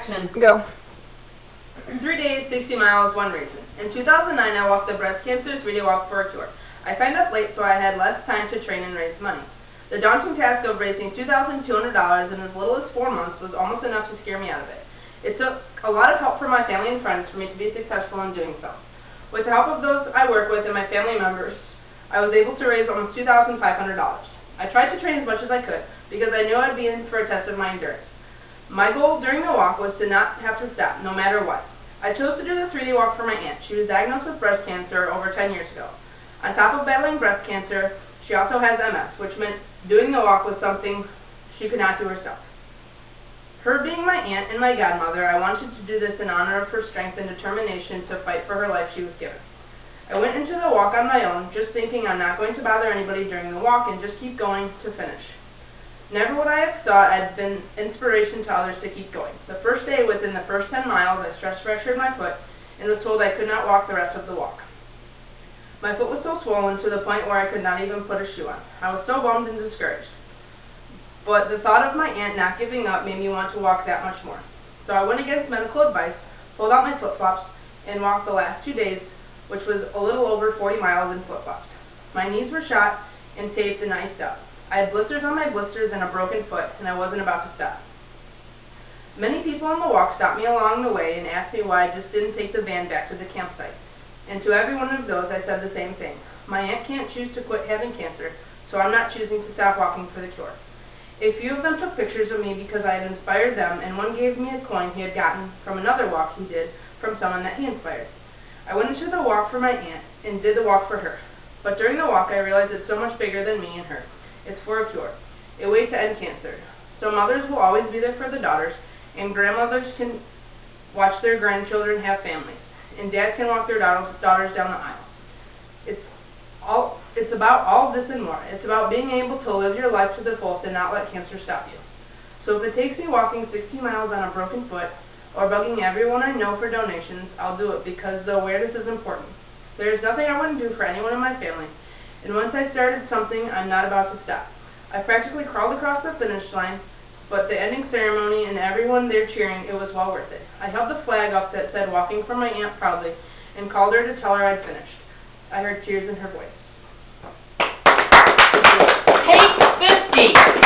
Action. Go. 3 days, 60 miles, one reason. In 2009, I walked the Breast Cancer 3-Day Walk for a Cure. I signed up late so I had less time to train and raise money. The daunting task of raising $2,200 in as little as 4 months was almost enough to scare me out of it. It took a lot of help from my family and friends for me to be successful in doing so. With the help of those I work with and my family members, I was able to raise almost $2,500. I tried to train as much as I could because I knew I'd be in for a test of my endurance. My goal during the walk was to not have to stop, no matter what. I chose to do the 3-day walk for my aunt. She was diagnosed with breast cancer over 10 years ago. On top of battling breast cancer, she also has MS, which meant doing the walk was something she could not do herself. Her being my aunt and my godmother, I wanted to do this in honor of her strength and determination to fight for her life she was given. I went into the walk on my own, just thinking I'm not going to bother anybody during the walk and just keep going to finish. Never would I have thought I'd been inspiration to others to keep going. The first day, within the first 10 miles, I stress fractured my foot and was told I could not walk the rest of the walk. My foot was so swollen to the point where I could not even put a shoe on. I was so bummed and discouraged. But the thought of my aunt not giving up made me want to walk that much more. So I went against medical advice, pulled out my flip-flops, and walked the last 2 days, which was a little over 40 miles in flip-flops. My knees were shot and taped and iced up. I had blisters on my blisters and a broken foot, and I wasn't about to stop. Many people on the walk stopped me along the way and asked me why I just didn't take the van back to the campsite. And to every one of those, I said the same thing. My aunt can't choose to quit having cancer, so I'm not choosing to stop walking for the cure. A few of them took pictures of me because I had inspired them, and one gave me a coin he had gotten from another walk he did from someone that he inspired. I went into the walk for my aunt and did the walk for her. But during the walk, I realized it's so much bigger than me and her. It's for a cure, a way to end cancer. So mothers will always be there for the daughters, and grandmothers can watch their grandchildren have families, and dads can walk their daughters down the aisle. It's about all this and more. It's about being able to live your life to the fullest and not let cancer stop you. So if it takes me walking 60 miles on a broken foot, or bugging everyone I know for donations, I'll do it because the awareness is important. There is nothing I wouldn't do for anyone in my family. And once I started something, I'm not about to stop. I practically crawled across the finish line, but the ending ceremony and everyone there cheering, it was well worth it. I held the flag up that said walking for my aunt proudly and called her to tell her I'd finished. I heard tears in her voice. Take 50!